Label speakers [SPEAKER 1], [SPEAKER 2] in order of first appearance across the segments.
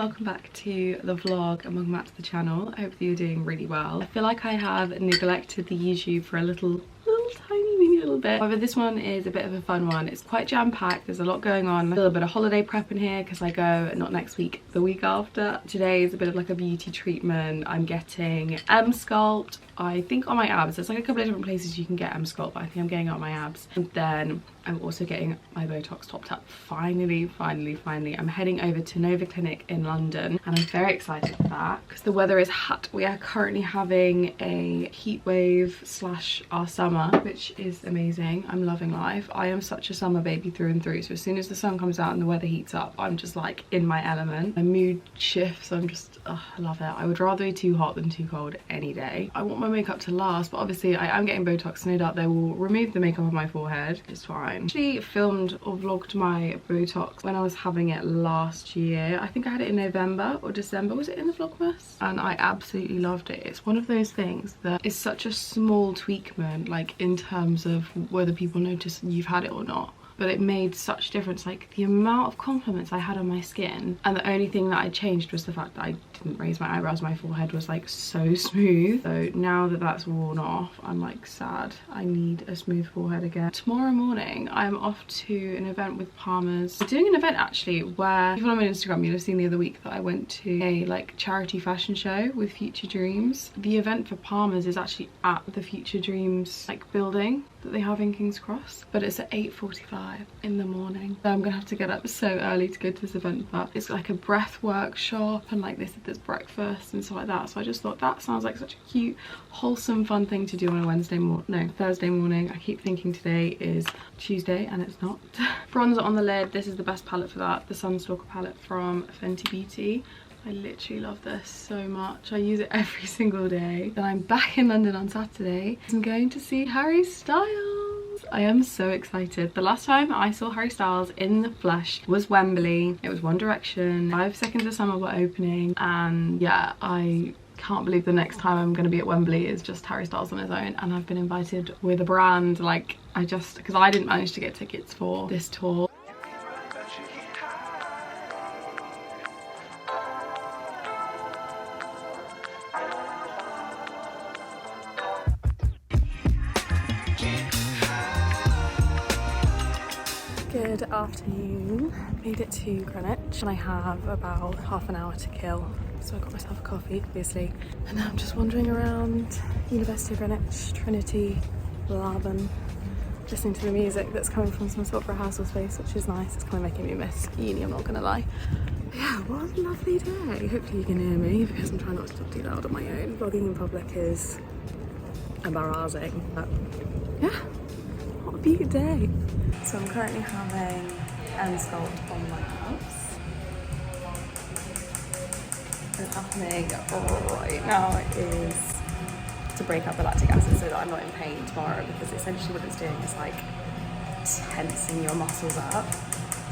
[SPEAKER 1] welcome back to the vlog and welcome back to the channel. I hope that you're doing really well. I feel like I have neglected the YouTube for a little tiny little bit. However, this one is a bit of a fun one. It's quite jam-packed, there's a lot going on. A little bit of holiday prep in here because I go not next week, the week after. Today is a bit of like a beauty treatment. I'm getting Emsculpt, I think on my abs. There's like a couple of different places you can get Emsculpt, but I think I'm getting it on my abs. And then I'm also getting my Botox topped up. Finally. I'm heading over to Nova Clinic in London and I'm very excited for that because the weather is hot. We are currently having a heat wave slash our summer, which is amazing. I'm loving life. I am such a summer baby through and through. So as soon as the sun comes out and the weather heats up, I'm just like in my element. My mood shifts. I'm just, I love it. I would rather be too hot than too cold any day. I want my makeup to last, but obviously I am getting Botox. No doubt they will remove the makeup on my forehead. It's fine. I actually filmed or vlogged my Botox when I was having it last year. I think I had it in November or December. Was it in the Vlogmas? And I absolutely loved it. It's one of those things that is such a small tweakment, like in terms of whether people notice you've had it or not. But it made such a difference. Like the amount of compliments I had on my skin, and the only thing that I changed was the fact that I didn't raise my eyebrows. My forehead was like so smooth. So now that that's worn off, I'm like sad. I need a smooth forehead again. Tomorrow morning I'm off to an event with Palmer's. We're doing an event actually where, people on my Instagram, you'll have seen the other week that I went to a like charity fashion show with Future Dreams. The event for Palmer's is actually at the Future Dreams like building that they have in King's Cross, but it's at 8:45 in the morning. So I'm gonna have to get up so early to go to this event, but it's like a breath workshop and like there's breakfast and stuff like that. So I just thought that sounds like such a cute, wholesome, fun thing to do on a Thursday morning. I keep thinking today is Tuesday and it's not. Bronzer on the lid. This is the best palette for that, the Sunstalker palette from Fenty Beauty. I literally love this so much. I use it every single day. Then I'm back in London on Saturday. I'm going to see Harry Styles. I am so excited. The last time I saw Harry Styles in the flesh was Wembley. It was One Direction. 5 Seconds of Summer were opening. And yeah, I can't believe the next time I'm going to be at Wembley is just Harry Styles on his own. And I've been invited with a brand. Like, because I didn't manage to get tickets for this tour. Good afternoon. Made it to Greenwich and I have about half an hour to kill. So I got myself a coffee, obviously. And now I'm just wandering around University of Greenwich, Trinity, Laban, listening to the music that's coming from some sort of rehearsal space, which is nice. It's kind of making me miss uni, I'm not gonna lie. But yeah, what a lovely day. Hopefully you can hear me because I'm trying not to talk too loud on my own. Vlogging in public is embarrassing, but yeah, what a beautiful day. So I'm currently having Emsculpt on my house. What's happening right now is to break up the lactic acid so that I'm not in pain tomorrow, because essentially what it's doing is like tensing your muscles up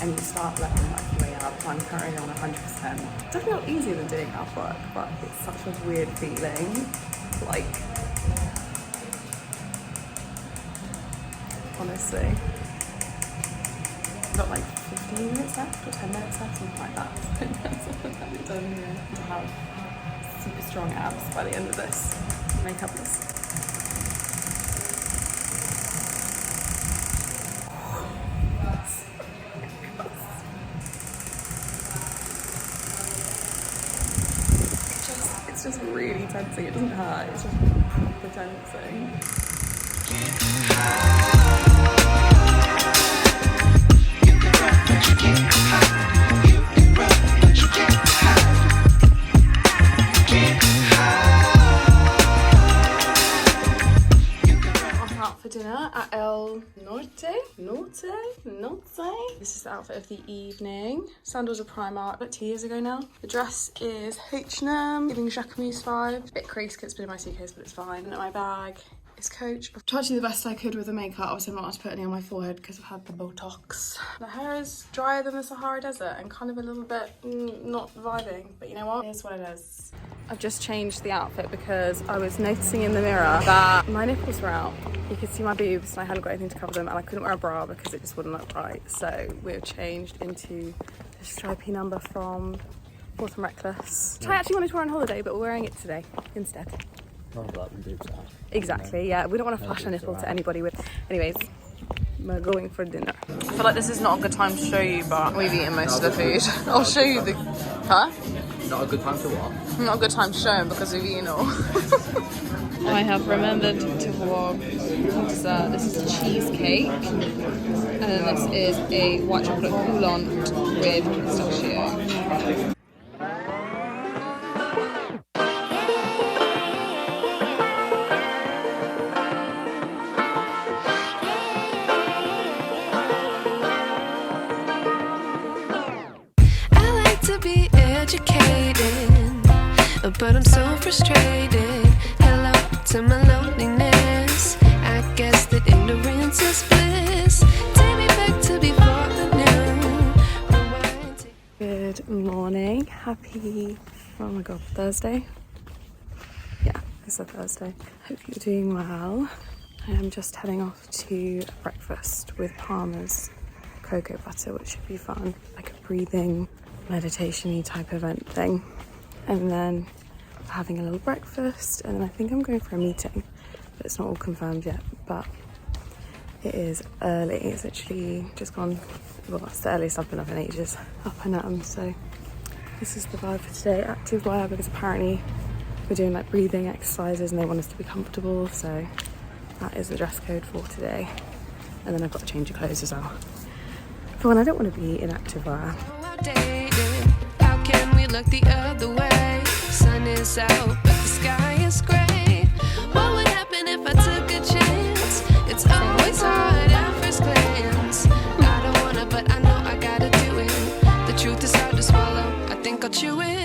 [SPEAKER 1] and you start letting them like lay up. I'm currently on 100%. It's definitely a lot easier than doing ab work, but it's such a weird feeling. Like, honestly. Got like 15 minutes left or 10 minutes left, something like that. So that's what I've done here. To have super strong abs by the end of this makeup list. It's just really tensing. It doesn't hurt, it's just proper tensing. For dinner at El Norte. This is the outfit of the evening. Sandals are Primark, but 2 years ago now. The dress is H&M, giving Jacquemus vibe. A bit crazy because it's been in my suitcase, but it's fine. And my bag is Coach. I've tried to do the best I could with the makeup. Obviously I'm not allowed to put any on my forehead because I've had the Botox. The hair is drier than the Sahara Desert and kind of a little bit not vibing, but you know what? Here's what it is. I've just changed the outfit because I was noticing in the mirror that my nipples were out. You could see my boobs and I hadn't got anything to cover them, and I couldn't wear a bra because it just wouldn't look right. So we've changed into the stripy number from Bought some Reckless. Which I actually wanted to wear on holiday, but we're wearing it today instead. Exactly, yeah. We don't want to flash our nipple to anybody with. Anyways, we're going for dinner. I feel like this is not a good time to show you, but we've eaten most of the food. I'll show you the. Huh?
[SPEAKER 2] Not a good time to what?
[SPEAKER 1] Not a good time to show him because we've eaten all. I have remembered to vlog dessert. This is cheesecake, and then this is a white chocolate coulant with pistachio.
[SPEAKER 3] But I'm so frustrated. Hello to my loneliness. I guess that ignorance is bliss. Take me back to before I knew.
[SPEAKER 1] Good morning. Happy, oh my god, Thursday? Yeah, it's a Thursday. Hope you're doing well. I am just heading off to breakfast with Palmer's cocoa butter, which should be fun. Like a breathing, meditation-y type event thing. And then having a little breakfast, and then I think I'm going for a meeting, but it's not all confirmed yet. But it is early. It's actually just gone, well, that's the earliest I've been up in ages, up and at 'em. So this is the vibe for today. Active wear, because apparently we're doing like breathing exercises and they want us to be comfortable, so that is the dress code for today. And then I've got to change of clothes as well for when I don't want to be in active wear.
[SPEAKER 3] How can we look the other way? Sun is out, but the sky is grey. What would happen if I took a chance? It's always hard at first glance. I don't wanna, but I know I gotta do it. The truth is hard to swallow. I think I'll chew it.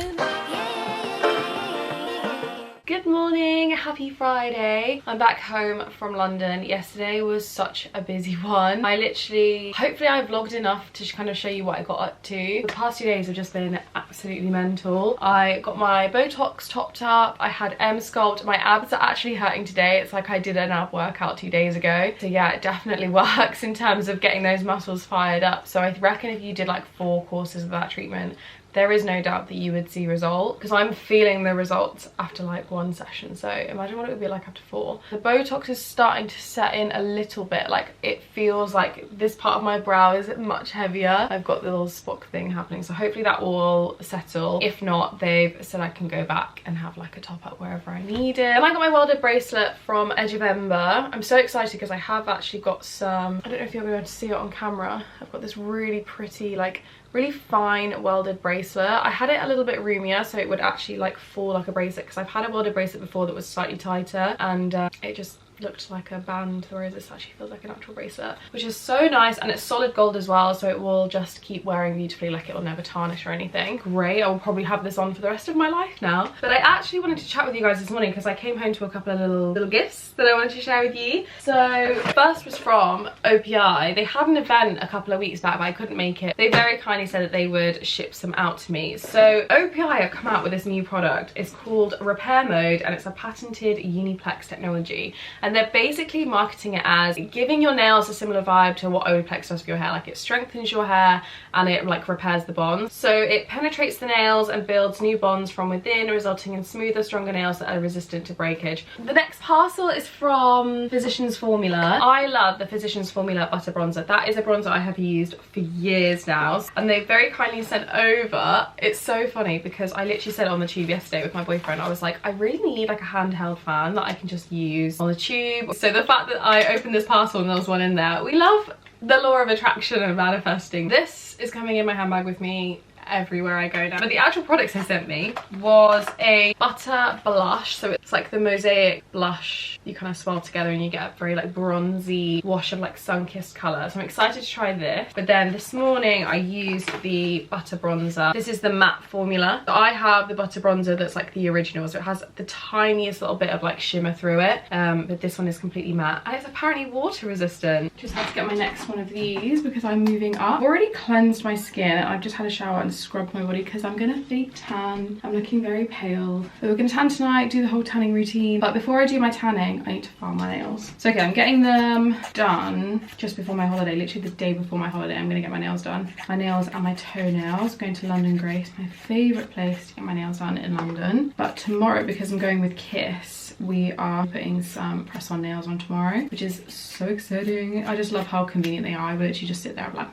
[SPEAKER 1] Good morning, happy Friday. I'm back home from London. Yesterday was such a busy one. Hopefully I vlogged enough to kind of show you what I got up to. The past 2 days have just been absolutely mental. I got my Botox topped up, I had Emsculpt. My abs are actually hurting today. It's like I did an ab workout 2 days ago. So yeah, it definitely works in terms of getting those muscles fired up. So I reckon if you did like 4 courses of that treatment, there is no doubt that you would see results, because I'm feeling the results after like 1 session. So imagine what it would be like after 4. The Botox is starting to set in a little bit. Like it feels like this part of my brow is much heavier. I've got the little Spock thing happening, so hopefully that will settle. If not, they've said I can go back and have like a top up wherever I need it. And I got my welded bracelet from Edge of Ember. I'm so excited because I have actually got some, I don't know if you'll be able to see it on camera. I've got this really pretty, like really fine welded bracelet. I had it a little bit roomier so it would actually like fall like a bracelet, because I've had a welded bracelet before that was slightly tighter, and it just looked like a band, whereas this actually feels like an actual bracelet, which is so nice. And it's solid gold as well, so it will just keep wearing beautifully. Like it will never tarnish or anything. Great, I will probably have this on for the rest of my life now. But I actually wanted to chat with you guys this morning because I came home to a couple of little gifts that I wanted to share with you. So first was from OPI. They had an event a couple of weeks back, but I couldn't make it. They very kindly said that they would ship some out to me. So OPI have come out with this new product. It's called Repair Mode, and it's a patented Uniplex technology. And they're basically marketing it as giving your nails a similar vibe to what Olaplex does for your hair. Like it strengthens your hair and it like repairs the bonds. So it penetrates the nails and builds new bonds from within, resulting in smoother, stronger nails that are resistant to breakage. The next parcel is from Physicians Formula. I love the Physicians Formula Butter Bronzer. That is a bronzer I have used for years now. And they very kindly sent over, it's so funny because I literally said it on the tube yesterday with my boyfriend. I was like, I really need like a handheld fan that I can just use on the tube. So the fact that I opened this parcel and there was one in there, we love the law of attraction and manifesting. This is coming in my handbag with me everywhere I go now. But the actual products they sent me was a butter blush. So it's like the mosaic blush you kind of swirl together and you get a very like bronzy wash of like sun-kissed colour. So I'm excited to try this. But then this morning I used the butter bronzer. This is the matte formula. So I have the butter bronzer that's like the original, so it has the tiniest little bit of like shimmer through it, but this one is completely matte and it's apparently water resistant. Just had to get my next one of these because I'm moving up. I've already cleansed my skin. I've just had a shower and scrub my body because I'm gonna fake tan. I'm looking very pale. So we're gonna tan tonight, do the whole tanning routine. But before I do my tanning, thing, I need to file my nails. So okay, I'm getting them done just before my holiday, literally the day before my holiday. I'm gonna get my nails done. My nails and my toenails. Going to London Grace, my favourite place to get my nails done in London. But tomorrow, because I'm going with Kiss, we are putting some press-on nails on tomorrow, which is so exciting. I just love how convenient they are. I literally just sit there and like,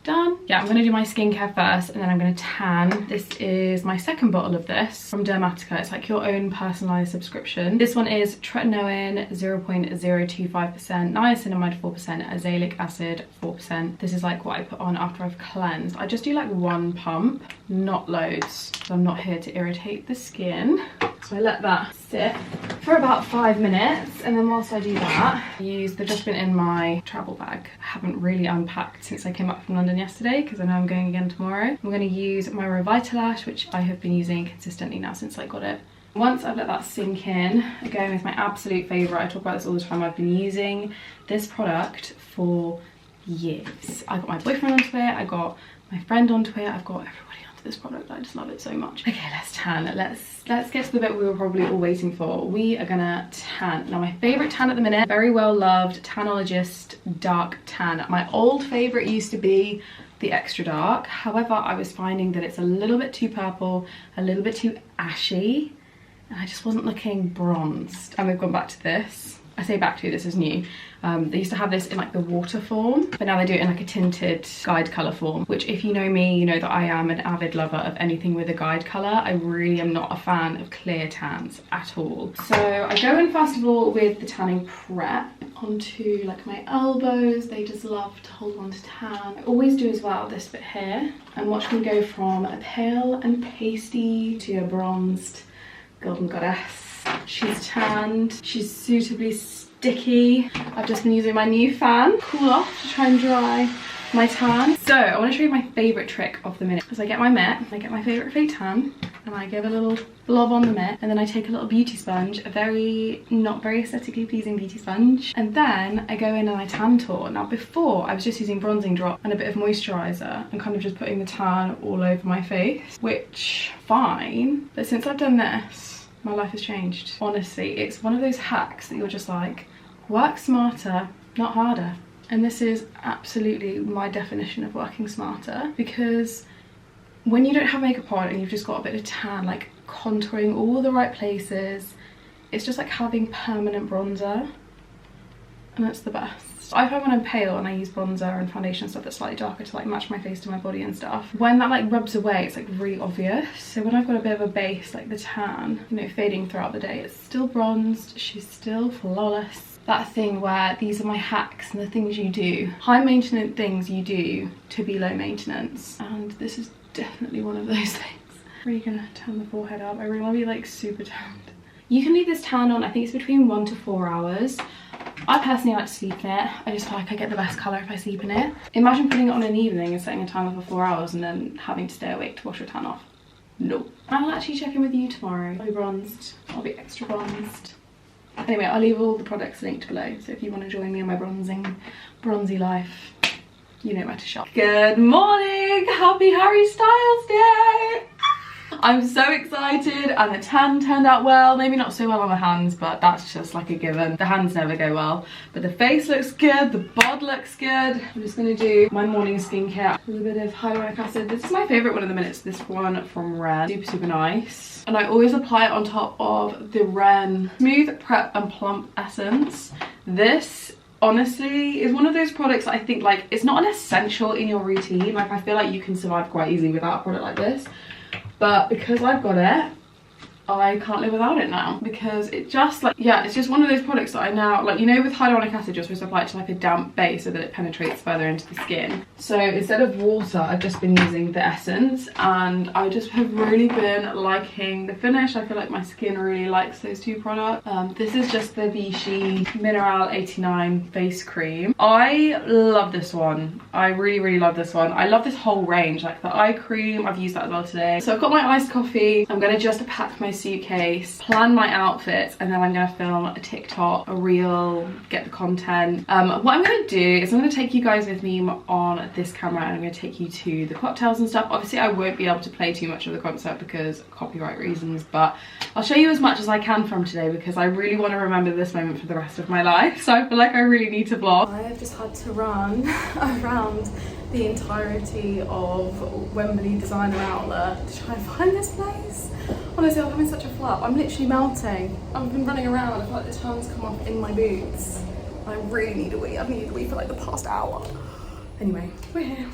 [SPEAKER 1] done. Yeah, I'm gonna do my skincare first and then I'm gonna tan. This is my second bottle of this from Dermatica. It's like your own personalized subscription. This one is tretinoin 0.025%, niacinamide 4%, azelaic acid 4%. This is like what I put on after I've cleansed. I just do like one pump, not loads. So I'm not here to irritate the skin. So I let that sit for about 5 minutes, and then whilst I do that, I use the dustbin in my travel bag. I haven't really unpacked since I came back from London yesterday because I know I'm going again tomorrow. I'm going to use my Revitalash, which I have been using consistently now since I got it. Once I've let that sink in, again with my absolute favourite, I talk about this all the time, I've been using this product for years. I got my boyfriend onto it, I got my friend onto it, I've got everybody onto this product. I just love it so much. Okay, let's tan. Let's get to the bit we were probably all waiting for. We are gonna tan. Now my favourite tan at the minute, very well loved Tanologist Dark Tan. My old favourite used to be the extra dark. However, I was finding that it's a little bit too purple, a little bit too ashy, and I just wasn't looking bronzed. And we've gone back to this. I say back to, this is new. They used to have this in like the water form, but now they do it in like a tinted guide colour form, which if you know me, you know that I am an avid lover of anything with a guide colour. I really am not a fan of clear tans at all. So I go in first of all with the tanning prep onto like my elbows. They just love to hold on to tan. I always do as well this bit here, and watch me go from a pale and pasty to a bronzed golden goddess. She's tanned, she's suitably sticky. I've just been using my new fan, cool off, to try and dry my tan. So I want to show you my favourite trick of the minute. As I get my mitt, I get my favourite fake tan, and I give a little blob on the mitt, and then I take a little beauty sponge, a not very aesthetically pleasing beauty sponge, and then I go in and I tan tour. Now before, I was just using bronzing drop and a bit of moisturiser and kind of just putting the tan all over my face, which fine, but since I've done this, my life has changed. Honestly, it's one of those hacks that you're just like, work smarter, not harder. And this is absolutely my definition of working smarter, because when you don't have makeup on and you've just got a bit of tan, like contouring all the right places, it's just like having permanent bronzer, and that's the best. I find when I'm pale and I use bronzer and foundation and stuff that's slightly darker to like match my face to my body and stuff, when that like rubs away, it's like really obvious. So when I've got a bit of a base, like the tan, you know, fading throughout the day, it's still bronzed, she's still flawless. That thing where these are my hacks and the things you do, high maintenance things you do to be low maintenance, and this is definitely one of those things. Really gonna tan the forehead up. I really want to be like super tanned. You can leave this tan on, I think it's between 1 to 4 hours. I personally like to sleep in it. I just feel like I get the best colour if I sleep in it. Imagine putting it on in the evening and setting a timer for 4 hours and then having to stay awake to wash your tan off. No. I'll actually check in with you tomorrow. I'll be bronzed. I'll be extra bronzed. Anyway, I'll leave all the products linked below, so if you want to join me in my bronzy life, you know where to shop. Good morning! Happy Harry Styles Day! I'm so excited, and the tan turned out well. Maybe not so well on the hands, but that's just like a given. The hands never go well, but the face looks good, the bod looks good. I'm just gonna do my morning skincare with a bit of hyaluronic acid. This is my favorite one of the minutes, this one from Ren. Super nice, and I always apply it on top of the Ren Smooth Prep and Plump Essence. This honestly is one of those products that I think like it's not an essential in your routine. Like I feel like you can survive quite easily without a product like this, but because I've got it, I can't live without it now, because it just like, yeah, it's just one of those products that I now, like, you know, with hyaluronic acid you're supposed to apply it to like a damp base so that it penetrates further into the skin. So instead of water, I've just been using the essence, and I just have really been liking the finish. I feel like my skin really likes those two products. This is just the Vichy Mineral 89 face cream. I love this one. I really love this one. I love this whole range, like the eye cream, I've used that as well today. So I've got my iced coffee. I'm gonna just pack my suitcase, plan my outfits, and then I'm gonna film a TikTok, a reel, get the content. What I'm gonna do is I'm gonna take you guys with me on this camera, and I'm gonna take you to the cocktails and stuff. Obviously I won't be able to play too much of the concert because of copyright reasons, but I'll show you as much as I can from today because I really want to remember this moment for the rest of my life. So I feel like I really need to vlog. I have just had to run around the entirety of Wembley Designer Outlet to try and find this place. Honestly, I'm having such a flap. I'm literally melting. I've been running around. I feel like the tongue's come off in my boots. I really need a wee. I've needed a wee for like the past hour. Anyway, we're here.